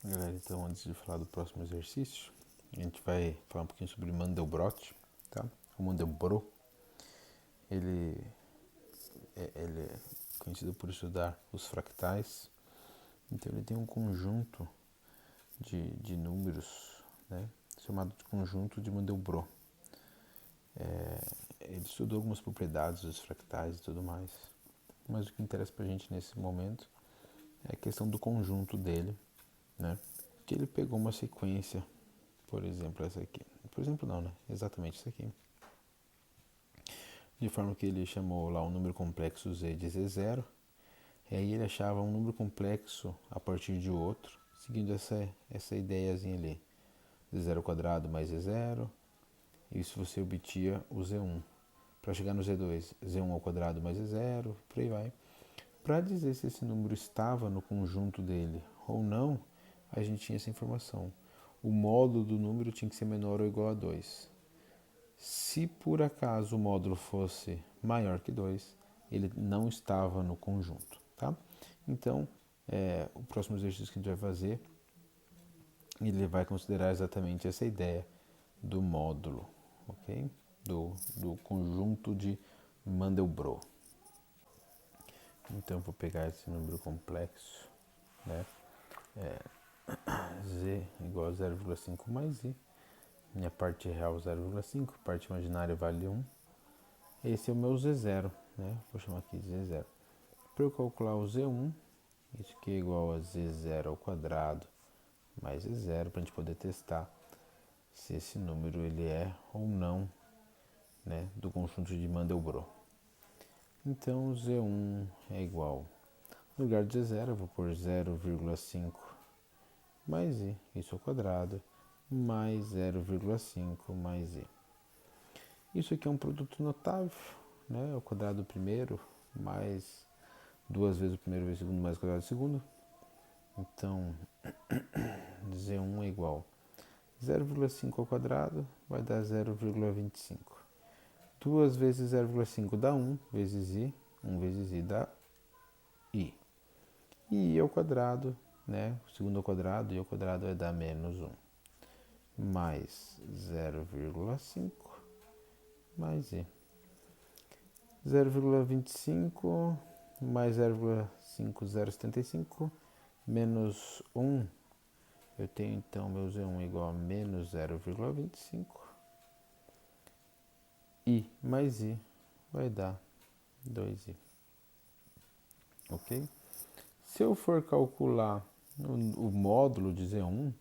Galera, então antes de falar do próximo exercício, a gente vai falar um pouquinho sobre Mandelbrot, tá? O Mandelbrot, ele é conhecido por estudar os fractais, então ele tem um conjunto de números, né, chamado de conjunto de Mandelbrot. Ele estudou algumas propriedades dos fractais e tudo mais, mas o que interessa pra gente nesse momento é a questão do conjunto dele, né? Que ele pegou uma sequência, por exemplo, essa aqui. Por exemplo, não, né? Exatamente isso aqui. De forma que ele chamou lá um número complexo z de z0, e aí ele achava um número complexo a partir de outro, seguindo essa ideiazinha ali. z0 ao quadrado mais z0, isso você obtia o z1. Para chegar no z2, z1 ao quadrado mais z0, por aí vai. Para dizer se esse número estava no conjunto dele ou não, a gente tinha essa informação. O módulo do número tinha que ser menor ou igual a 2. Se por acaso o módulo fosse maior que 2, ele não estava no conjunto, tá? Então, o próximo exercício que a gente vai fazer, ele vai considerar exatamente essa ideia do módulo, ok? Do conjunto de Mandelbrot. Então, eu vou pegar esse número complexo, né? Z igual a 0,5 mais I. Minha parte real 0,5, parte imaginária vale 1. Esse é o meu Z0, né? Vou chamar aqui de Z0. Para eu calcular o Z1, isso aqui é igual a Z0 ao quadrado mais Z0, para a gente poder testar se esse número ele é ou não, né, do conjunto de Mandelbrot. Então, Z1 é igual, no lugar de Z0, eu vou pôr 0,5 mais I, isso ao quadrado, mais 0,5 mais I. Isso aqui é um produto notável, né? O quadrado do primeiro mais duas vezes o primeiro vezes o segundo mais o quadrado do segundo. Então, Z1 é igual 0,5 ao quadrado vai dar 0,25. 2 vezes 0,5 dá 1 vezes I. 1 vezes I dá I. E I ao quadrado, né? O segundo ao quadrado, I ao quadrado vai dar menos 1. Mais 0,5 mais I. 0,25 mais 0,5075 menos 1. Eu tenho então meu Z1 igual a menos 0,25. I mais I vai dar 2I. Ok? Se eu for calcular o módulo de Z1,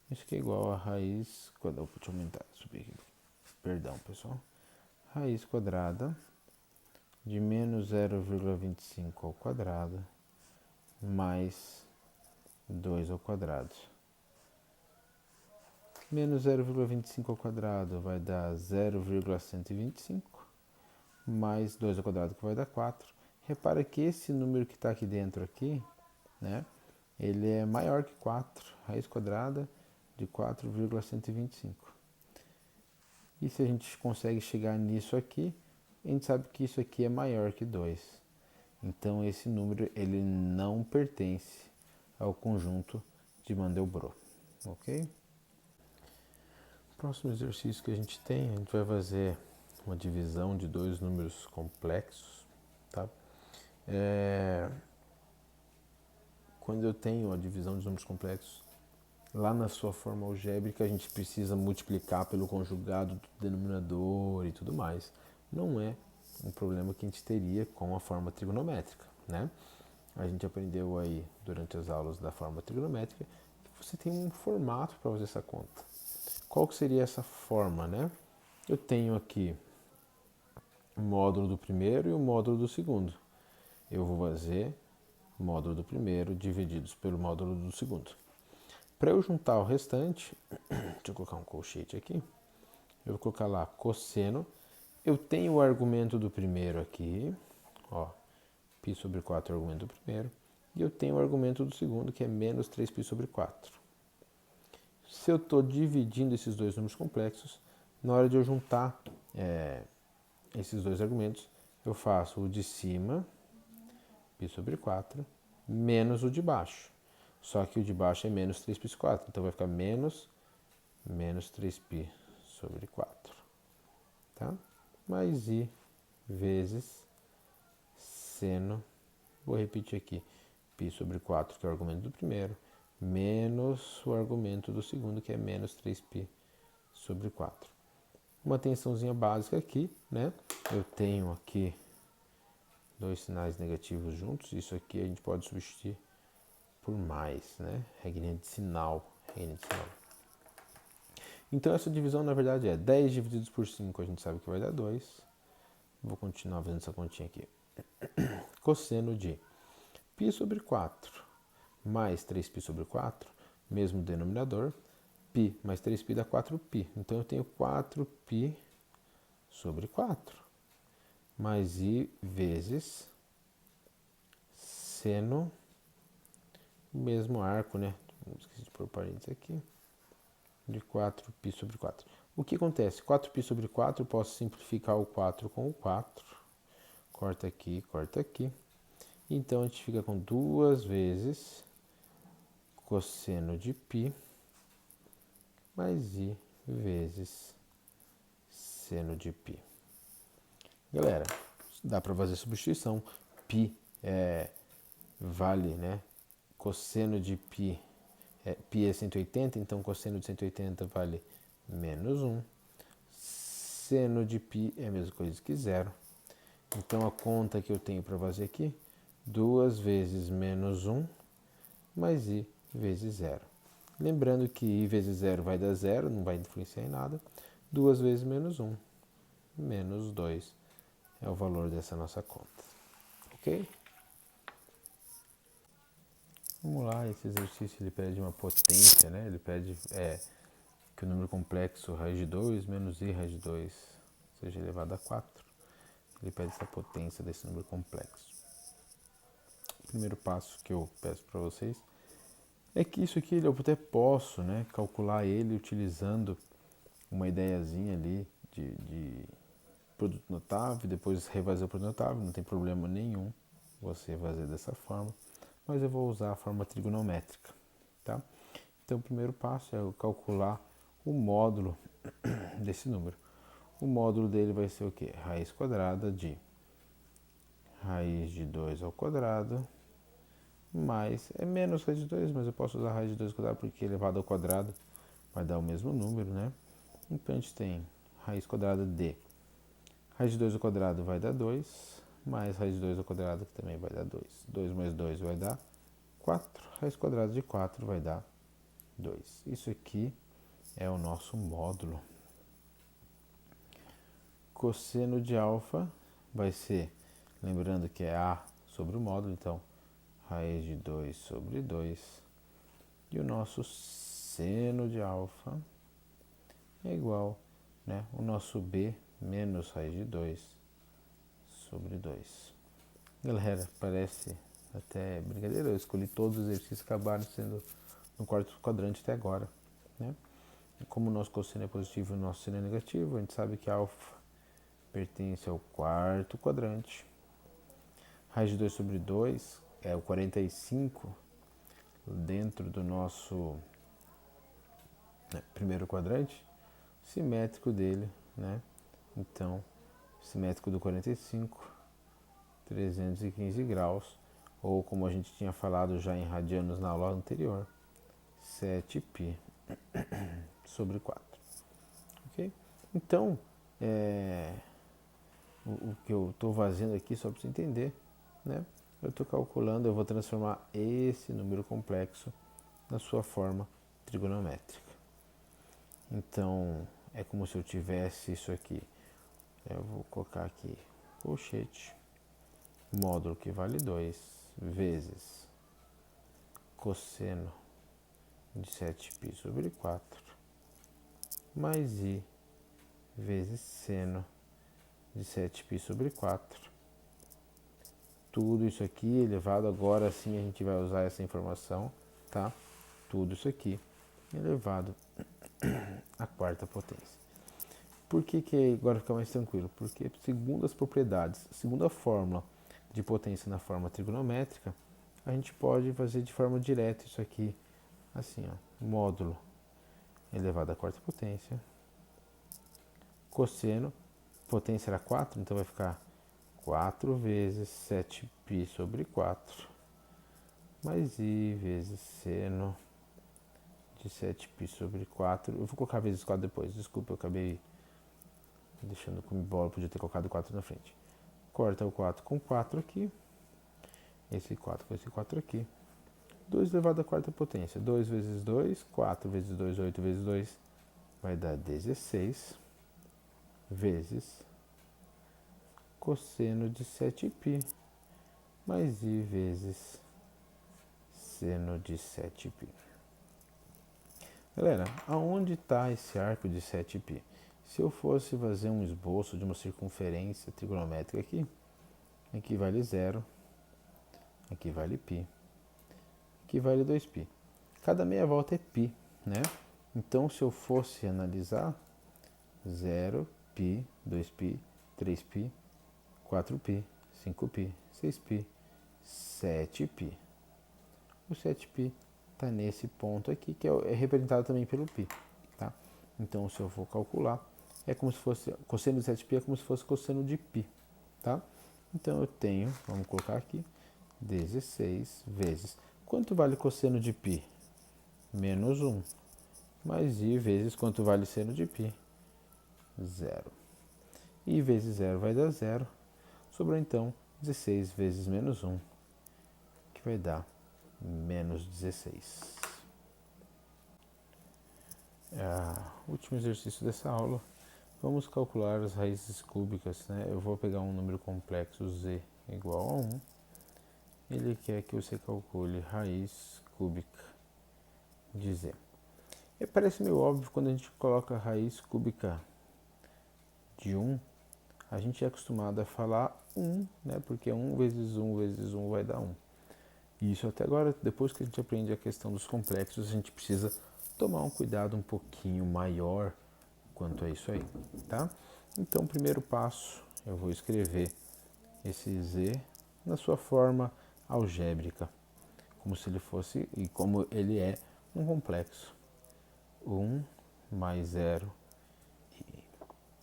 isso aqui é igual a raiz quadrada. Deixa eu aumentar, subir aqui. Perdão, pessoal. Raiz quadrada de menos 0,25 ao quadrado mais 2 ao quadrado. Menos 0,25 ao quadrado vai dar 0,125 mais 2 ao quadrado que vai dar 4. Repara que esse número que está aqui dentro aqui, né, ele é maior que 4, raiz quadrada de 4,125. E se a gente consegue chegar nisso aqui, a gente sabe que isso aqui é maior que 2. Então esse número ele não pertence ao conjunto de Mandelbrot, ok? Próximo exercício que a gente vai fazer uma divisão de dois números complexos, tá? Quando eu tenho a divisão de números complexos, lá na sua forma algébrica a gente precisa multiplicar pelo conjugado do denominador e tudo mais. Não é um problema que a gente teria com a forma trigonométrica, né? A gente aprendeu aí durante as aulas da forma trigonométrica que você tem um formato para fazer essa conta. Qual que seria essa forma, né? Eu tenho aqui o módulo do primeiro e o módulo do segundo. Eu vou fazer o módulo do primeiro divididos pelo módulo do segundo. Para eu juntar o restante, deixa eu colocar um colchete aqui. Eu vou colocar lá cosseno. Eu tenho o argumento do primeiro aqui, ó, π sobre 4 é o argumento do primeiro. E eu tenho o argumento do segundo, que é menos 3π sobre 4. Se eu estou dividindo esses dois números complexos, na hora de eu juntar esses dois argumentos, eu faço o de cima, π sobre 4, menos o de baixo. Só que o de baixo é menos 3π², então vai ficar menos 3π sobre 4. Tá? Mais i vezes seno, vou repetir aqui, π sobre 4, que é o argumento do primeiro, menos o argumento do segundo, que é menos 3π sobre 4. Uma tensãozinha básica aqui, né? Eu tenho aqui dois sinais negativos juntos, isso aqui a gente pode substituir por mais, né? Regrinha de sinal. Então essa divisão na verdade é 10 divididos por 5, a gente sabe que vai dar 2. Vou continuar fazendo essa continha aqui. Cosseno de π sobre 4 mais 3π sobre 4, mesmo denominador, π mais 3π dá 4π. Então eu tenho 4π sobre 4, mais i vezes seno, mesmo arco, né? Esqueci de pôr parênteses aqui, de 4π sobre 4. O que acontece? 4π sobre 4, eu posso simplificar o 4 com o 4. Corta aqui, corta aqui. Então a gente fica com 2 vezes cosseno de π mais i vezes seno de π. Galera, dá para fazer substituição. Π vale, né? Cosseno de π é 180, então cosseno de 180 vale menos 1. Seno de π é a mesma coisa que zero. Então a conta que eu tenho para fazer aqui, 2 vezes menos 1 mais i vezes zero. Lembrando que i vezes zero vai dar zero, não vai influenciar em nada. 2 vezes menos 1, menos 2 é o valor dessa nossa conta. Ok? Vamos lá, esse exercício ele pede uma potência, né? Ele pede que o número complexo raiz de 2 menos i raiz de 2 seja elevado a 4. Ele pede essa potência desse número complexo. O primeiro passo que eu peço para vocês é que isso aqui eu até posso, né, calcular ele utilizando uma ideiazinha ali de produto notável, depois refazer o produto notável, não tem problema nenhum você fazer dessa forma, mas eu vou usar a forma trigonométrica, tá? Então o primeiro passo é eu calcular o módulo desse número. O módulo dele vai ser o quê? Raiz quadrada de raiz de 2 ao quadrado mais, é menos raiz de 2, mas eu posso usar raiz de 2 ao quadrado porque elevado ao quadrado vai dar o mesmo número, né? Então a gente tem raiz quadrada de raiz de 2 ao quadrado vai dar 2, mais raiz de 2 ao quadrado que também vai dar 2. 2 mais 2 vai dar 4, raiz quadrada de 4 vai dar 2. Isso aqui é o nosso módulo. Cosseno de alfa vai ser, lembrando que é a sobre o módulo, então raiz de 2 sobre 2. E o nosso seno de alfa é igual, né, o nosso b menos raiz de 2 sobre 2. Galera, parece até brincadeira, eu escolhi todos os exercícios que acabaram sendo no quarto quadrante até agora, né? Como o nosso cosseno é positivo e o nosso seno é negativo, a gente sabe que alfa pertence ao quarto quadrante. Raiz de 2 sobre 2 é o 45 dentro do nosso, né, primeiro quadrante, simétrico dele, né? Então, simétrico do 45, 315 graus, ou como a gente tinha falado já em radianos na aula anterior, 7π sobre 4. Ok? Então, o que eu estou fazendo aqui, só para você entender, né? Eu estou calculando, eu vou transformar esse número complexo na sua forma trigonométrica. Então, é como se eu tivesse isso aqui. Eu vou colocar aqui colchete, módulo que vale 2, vezes cosseno de 7π sobre 4, mais i vezes seno de 7π sobre 4. Tudo isso aqui elevado, agora sim a gente vai usar essa informação, tá? Tudo isso aqui elevado à quarta potência. Por que agora fica mais tranquilo? Porque segundo as propriedades, segundo a fórmula de potência na forma trigonométrica, a gente pode fazer de forma direta isso aqui, assim, ó, módulo elevado à quarta potência, cosseno, potência era 4, então vai ficar 4 vezes 7π sobre 4, mais i vezes seno de 7π sobre 4. Eu vou colocar vezes 4 depois, desculpa, eu acabei deixando como bola, podia ter colocado 4 na frente. Corta o 4 com 4 aqui, esse 4 com esse 4 aqui. 2 elevado à quarta potência, 2 vezes 2, 4 vezes 2, 8 vezes 2, vai dar 16, vezes cosseno de 7π, mais i vezes seno de 7π. Galera, aonde está esse arco de 7π? Se eu fosse fazer um esboço de uma circunferência trigonométrica aqui vale 0, aqui vale π, aqui vale 2π. Cada meia volta é π, né? Então, se eu fosse analisar, 0, π, 2π, 3π, 4π, 5π, 6π, 7π. O 7π está nesse ponto aqui, que é representado também pelo π, tá? Então, se eu for calcular, é como se fosse, cosseno de 7π é como se fosse cosseno de π, tá? Então, eu tenho, vamos colocar aqui, 16 vezes, quanto vale cosseno de π? Menos 1, mais i vezes quanto vale seno de π? 0. I vezes 0 vai dar 0, sobrou então 16 vezes menos 1, que vai dar menos 16. Último exercício dessa aula, vamos calcular as raízes cúbicas, né? Eu vou pegar um número complexo z igual a 1, ele quer que você calcule raiz cúbica de z. Parece meio óbvio quando a gente coloca raiz cúbica de 1, a gente é acostumado a falar 1, né? Porque 1 vezes 1 vezes 1 vai dar 1. E isso até agora, depois que a gente aprende a questão dos complexos, a gente precisa tomar um cuidado um pouquinho maior quanto a isso aí, tá? Então, primeiro passo, eu vou escrever esse z na sua forma algébrica, como se ele fosse, e como ele é um complexo. 1 mais 0,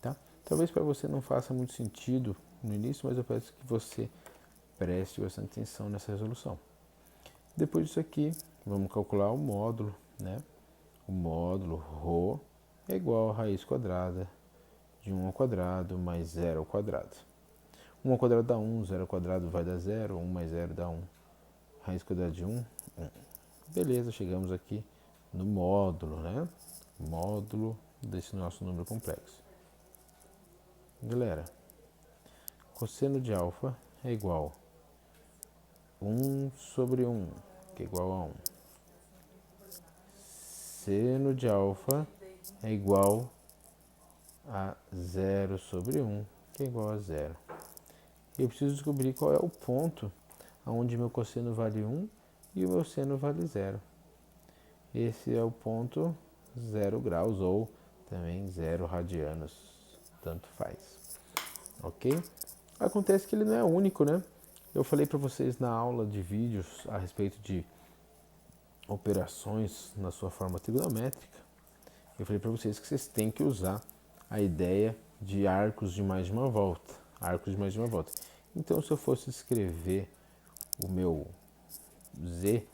tá? Talvez para você não faça muito sentido no início, mas eu peço que você preste bastante atenção nessa resolução. Depois disso aqui, vamos calcular o módulo, né? O módulo ρ é igual a raiz quadrada de 1 ao quadrado mais 0 ao quadrado. 1 ao quadrado dá 1, 0 ao quadrado vai dar 0, 1 mais 0 dá 1. Raiz quadrada de 1, 1. Beleza, chegamos aqui no módulo, né? Módulo desse nosso número complexo. Galera, cosseno de alfa é igual a 1 sobre 1, que é igual a 1. Seno de alfa é igual a 0 sobre 1, que é igual a 0. Eu preciso descobrir qual é o ponto onde meu cosseno vale 1 e o meu seno vale 0. Esse é o ponto 0 graus ou também 0 radianos, tanto faz. Ok? Acontece que ele não é único, né? Eu falei para vocês na aula de vídeos a respeito de operações na sua forma trigonométrica. Eu falei para vocês que vocês têm que usar a ideia de arcos de mais de uma volta. Arcos de mais de uma volta. Então, se eu fosse escrever o meu z,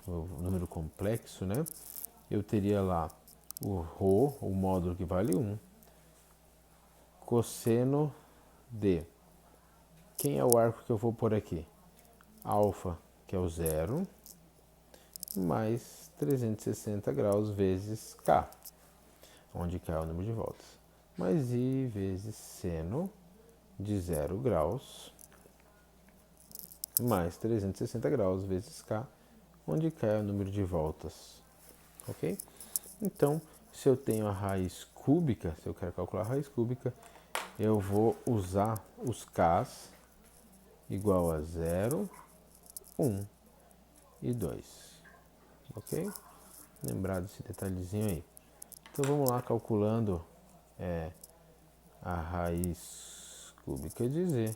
o número complexo, né? Eu teria lá o ρ, o módulo que vale 1, cosseno de, quem é o arco que eu vou pôr aqui? Alfa, que é o 0, mais 360 graus vezes K, onde K é o número de voltas, mais I vezes seno de 0 graus, mais 360 graus vezes K, onde K é o número de voltas, ok? Então, se eu tenho a raiz cúbica, se eu quero calcular a raiz cúbica, eu vou usar os K's igual a 0, 1 e 2, ok? Lembrar desse detalhezinho aí. Então vamos lá calculando a raiz cúbica de z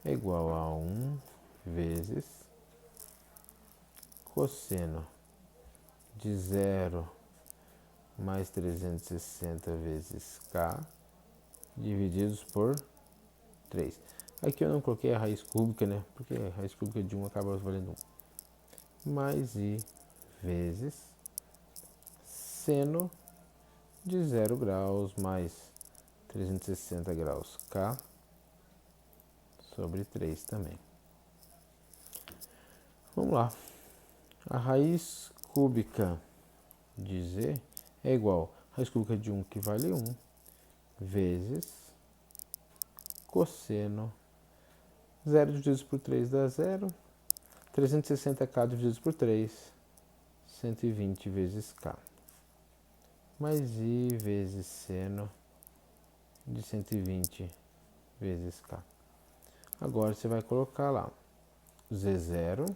é igual a 1 vezes cosseno de 0 mais 360 vezes k divididos por 3. Aqui eu não coloquei a raiz cúbica, né? Porque a raiz cúbica de 1 acaba valendo 1. Mais i vezes seno de 0 graus mais 360 graus k sobre 3 também. Vamos lá. A raiz cúbica de z é igual a raiz cúbica de 1, que vale 1, vezes cosseno 0 dividido por 3 dá 0, 360k dividido por 3, 120 vezes k, mais i vezes seno de 120 vezes k. Agora você vai colocar lá z0,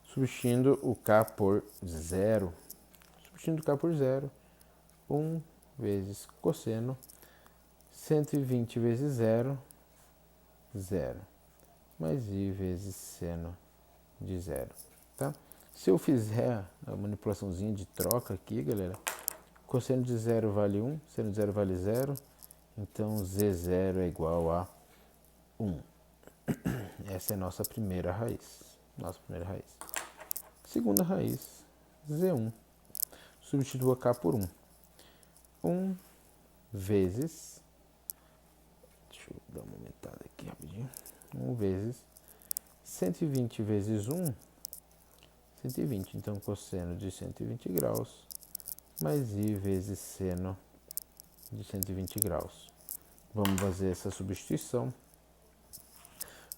substituindo o k por 0. Substituindo o k por 0, 1 vezes cosseno, 120 vezes 0, 0. Mais i vezes seno de 0, tá? Se eu fizer a manipulaçãozinha de troca aqui, galera, cosseno de 0 vale 1, seno de 0 vale 0, então z0 é igual a 1. Essa é a nossa primeira raiz. Segunda raiz, z1. Substitua k por 1. 1 vezes, deixa eu dar uma aumentada aqui rapidinho. 1 vezes 120 vezes 1, 120. Então, cosseno de 120 graus mais i vezes seno de 120 graus. Vamos fazer essa substituição.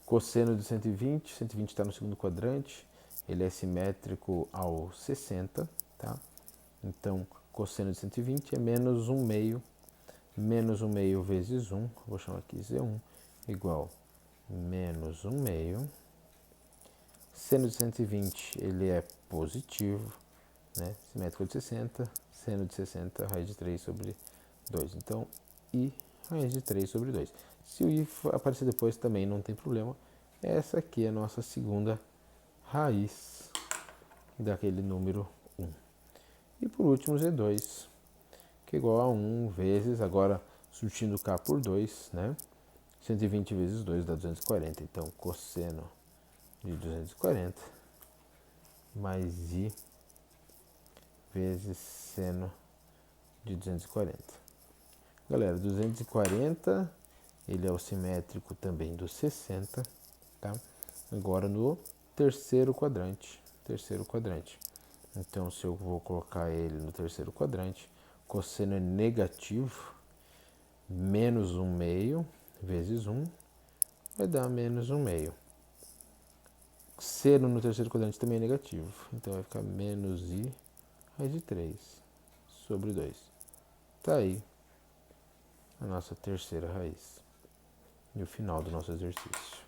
Cosseno de 120, 120 está no segundo quadrante, ele é simétrico ao 60, tá? Então, cosseno de 120 é menos 1 meio, menos 1 meio vezes 1, vou chamar aqui Z1, igual menos 1 meio. Seno de 120, ele é positivo, né? Simétrico de 60, seno de 60, raiz de 3 sobre 2. Então, i raiz de 3 sobre 2. Se o i aparecer depois também não tem problema. Essa aqui é a nossa segunda raiz daquele número 1. E por último, z2, que é igual a 1 vezes, agora substituindo k por 2, né? 120 vezes 2 dá 240. Então, cosseno de 240 mais i vezes seno de 240. Galera, 240, ele é o simétrico também do 60, tá? Agora no terceiro quadrante. Então, se eu vou colocar ele no terceiro quadrante, cosseno é negativo, menos 1 meio vezes 1, vai dar menos 1 meio. Seno no terceiro quadrante também é negativo, então vai ficar menos i raiz de 3 sobre 2. Tá aí a nossa terceira raiz. E o final do nosso exercício.